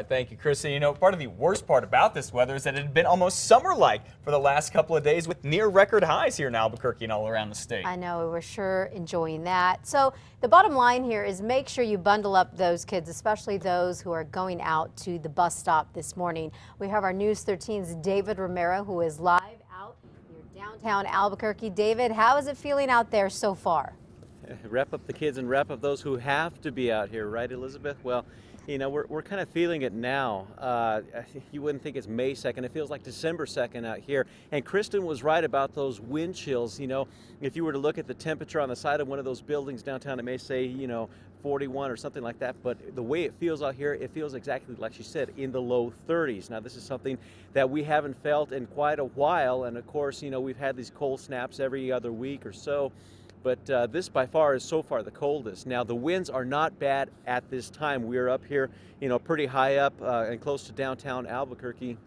Thank you, Chris. And, part of the worst part about this weather is that it had been almost summer-like for the last couple of days with near record highs here in Albuquerque and all around the state. I know, we're sure enjoying that. So the bottom line here is make sure you bundle up those kids, especially those who are going out to the bus stop this morning. We have our News 13's David Romero, who is live out near downtown Albuquerque. David, how is it feeling out there so far? Wrap up the kids and wrap up those who have to be out here, right, Elizabeth? Well, we're kind of feeling it now. You wouldn't think it's May 2nd. It feels like December 2nd out here. And Kristen was right about those wind chills. If you were to look at the temperature on the side of one of those buildings downtown, it may say, 41 or something like that. But the way it feels out here, it feels exactly like she said, in the low 30s. Now, this is something that we haven't felt in quite a while. And of course, we've had these cold snaps every other week or so. But this by far is so far the coldest. Now the winds are not bad at this time. We're up here, pretty high up and close to downtown Albuquerque.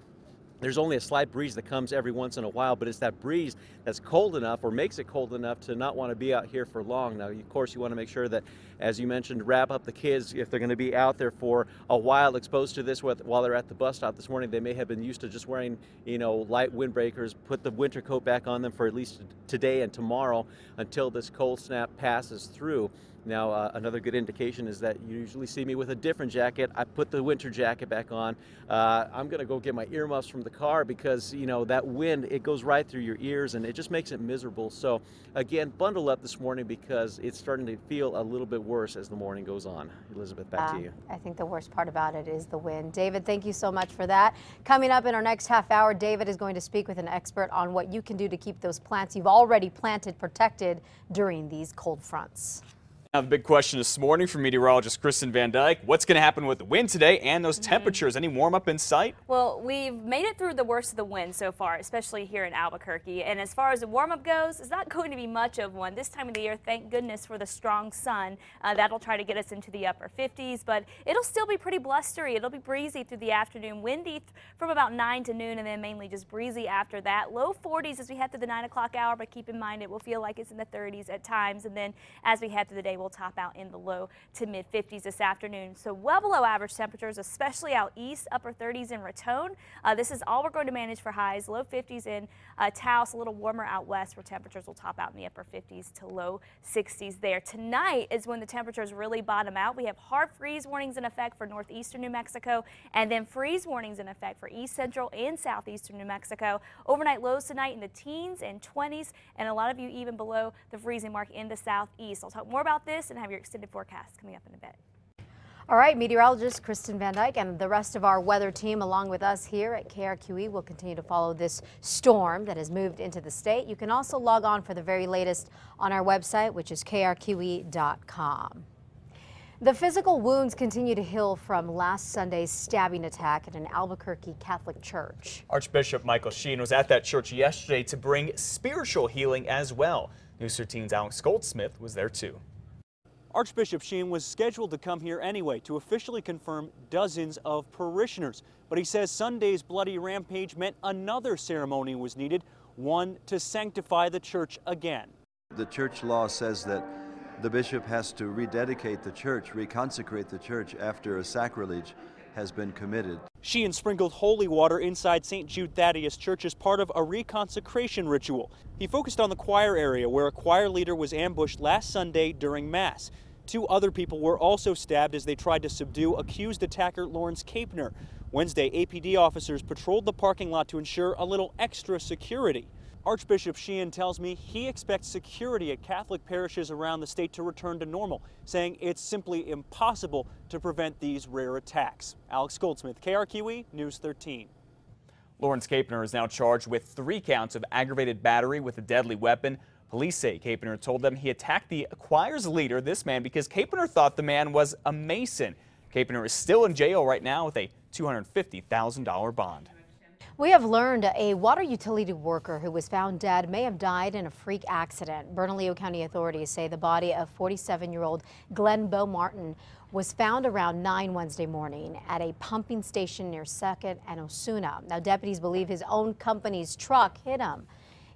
There's only a slight breeze that comes every once in a while, but it's that breeze that's cold enough or makes it cold enough to not want to be out here for long. Now, of course, you want to make sure that, as you mentioned, wrap up the kids if they're going to be out there for a while exposed to this while they're at the bus stop this morning. They may have been used to just wearing, light windbreakers. Put the winter coat back on them for at least today and tomorrow until this cold snap passes through. Now, another good indication is that you usually see me with a different jacket. I put the winter jacket back on. I'm going to go get my earmuffs from the car because, that wind, it goes right through your ears and it just makes it miserable. So, again, bundle up this morning because it's starting to feel a little bit worse as the morning goes on. Elizabeth, back to you. I think the worst part about it is the wind. David, thank you so much for that. Coming up in our next half hour, David is going to speak with an expert on what you can do to keep those plants you've already planted protected during these cold fronts. Now, the big question this morning from meteorologist Kristen Van Dyke, what's going to happen with the wind today and those temperatures? Any warm up in sight? Well, we've made it through the worst of the wind so far, especially here in Albuquerque. And as far as the warm up goes, it's not going to be much of one. This time of the year, thank goodness for the strong sun. That'll try to get us into the upper 50s, but it'll still be pretty blustery. It'll be breezy through the afternoon, windy from about 9 to noon, and then mainly just breezy after that. Low 40s as we head through the 9 o'clock hour, but keep in mind it will feel like it's in the 30s at times. And then as we head through the day, we'll top out in the low to mid 50s this afternoon. So well below average temperatures, especially out east, upper 30s in Raton. This is all we're going to manage for highs. Low 50s in Taos, a little warmer out west where temperatures will top out in the upper 50s to low 60s there. Tonight is when the temperatures really bottom out. We have hard freeze warnings in effect for northeastern New Mexico and then freeze warnings in effect for east central and southeastern New Mexico. Overnight lows tonight in the teens and 20s, and a lot of you even below the freezing mark in the southeast. I'll talk more about this and have your extended forecast coming up in a bit. All right, meteorologist Kristen Van Dyke and the rest of our weather team along with us here at KRQE will continue to follow this storm that has moved into the state. You can also log on for the very latest on our website, which is krqe.com. The physical wounds continue to heal from last Sunday's stabbing attack at an Albuquerque Catholic church. Archbishop Michael Sheen was at that church yesterday to bring spiritual healing as well. News 13's Alex Goldsmith was there too. Archbishop Sheen was scheduled to come here anyway to officially confirm dozens of parishioners. But he says Sunday's bloody rampage meant another ceremony was needed, one to sanctify the church again. The church law says that the bishop has to rededicate the church, reconsecrate the church after a sacrilege has been committed. Sheen sprinkled holy water inside St. Jude Thaddeus Church as part of a reconsecration ritual. He focused on the choir area where a choir leader was ambushed last Sunday during Mass. 2 other people were also stabbed as they tried to subdue accused attacker Lawrence Kapner. Wednesday, APD officers patrolled the parking lot to ensure a little extra security. Archbishop Sheen tells me he expects security at Catholic parishes around the state to return to normal, saying it's simply impossible to prevent these rare attacks. Alex Goldsmith, KRQE, News 13. Lawrence Kapner is now charged with 3 counts of aggravated battery with a deadly weapon. Police say Kapner told them he attacked the choir's leader, this man, because Kapner thought the man was a Mason. Kapner is still in jail right now with a $250,000 bond. We have learned a water utility worker who was found dead may have died in a freak accident. Bernalillo County authorities say the body of 47-year-old Glenn Bo Martin was found around 9 Wednesday morning at a pumping station near 2nd and Osuna. Now, deputies believe his own company's truck hit him.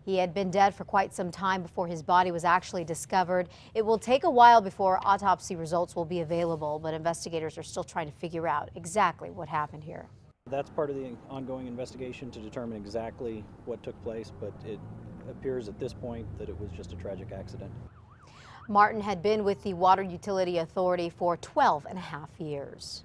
He had been dead for quite some time before his body was actually discovered. It will take a while before autopsy results will be available, but investigators are still trying to figure out exactly what happened here. That's part of the ongoing investigation to determine exactly what took place, but it appears at this point that it was just a tragic accident. Martin had been with the Water Utility Authority for 12.5 years.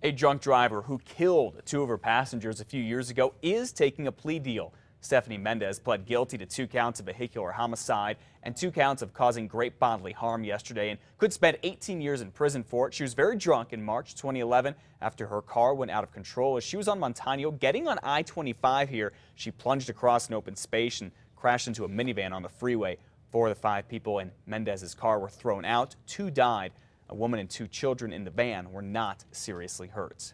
A drunk driver who killed 2 of her passengers a few years ago is taking a plea deal. Stephanie Mendez pled guilty to 2 counts of vehicular homicide and 2 counts of causing great bodily harm yesterday and could spend 18 years in prison for it. She was very drunk in March 2011 after her car went out of control as she was on Montano getting on I-25 here. She plunged across an open space and crashed into a minivan on the freeway. 4 of the 5 people in Mendez's car were thrown out. 2 died. A woman and 2 children in the van were not seriously hurt.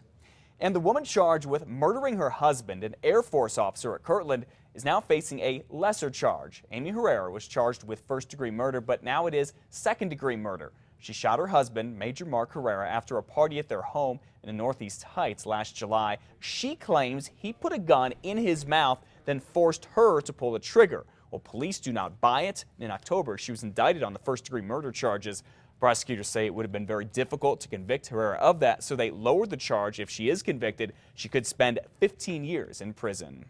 And the woman charged with murdering her husband, an Air Force officer at Kirtland, is now facing a lesser charge. Amy Herrera was charged with first-degree murder, but now it is second-degree murder. She shot her husband, Major Mark Herrera, after a party at their home in the Northeast Heights last July. She claims he put a gun in his mouth, then forced her to pull the trigger. Well, police do not buy it. In October, she was indicted on the first-degree murder charges. Prosecutors say it would have been very difficult to convict Herrera of that, so they lowered the charge. If she is convicted, she could spend 15 years in prison.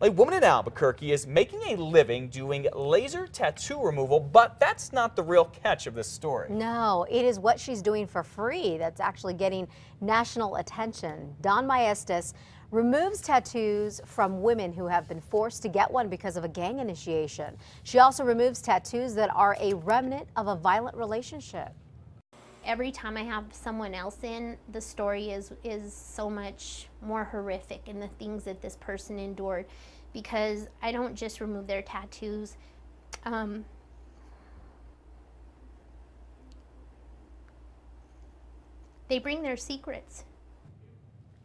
A woman in Albuquerque is making a living doing laser tattoo removal, but that's not the real catch of this story. No, it is what she's doing for free that's actually getting national attention. Dawn Maestas removes tattoos from women who have been forced to get one because of a gang initiation. She also removes tattoos that are a remnant of a violent relationship. Every time I have someone else in, the story is so much more horrific in the things that this person endured, because I don't just remove their tattoos. They bring their secrets.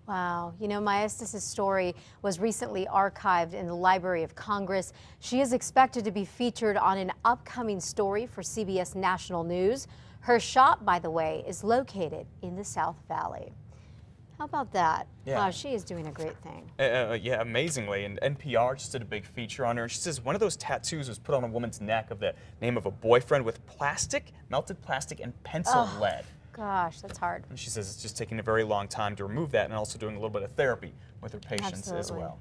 Wow. You know, Maestas' story was recently archived in the Library of Congress. She is expected to be featured on an upcoming story for CBS National News. Her shop, by the way, is located in the South Valley. How about that? Yeah. Wow, she is doing a great thing. Yeah, amazingly. And NPR just did a big feature on her. And she says one of those tattoos was put on a woman's neck of the name of a boyfriend with plastic, melted plastic, and pencil lead. Gosh, that's hard. And she says it's just taking a very long time to remove that and also doing a little bit of therapy with her patients as well.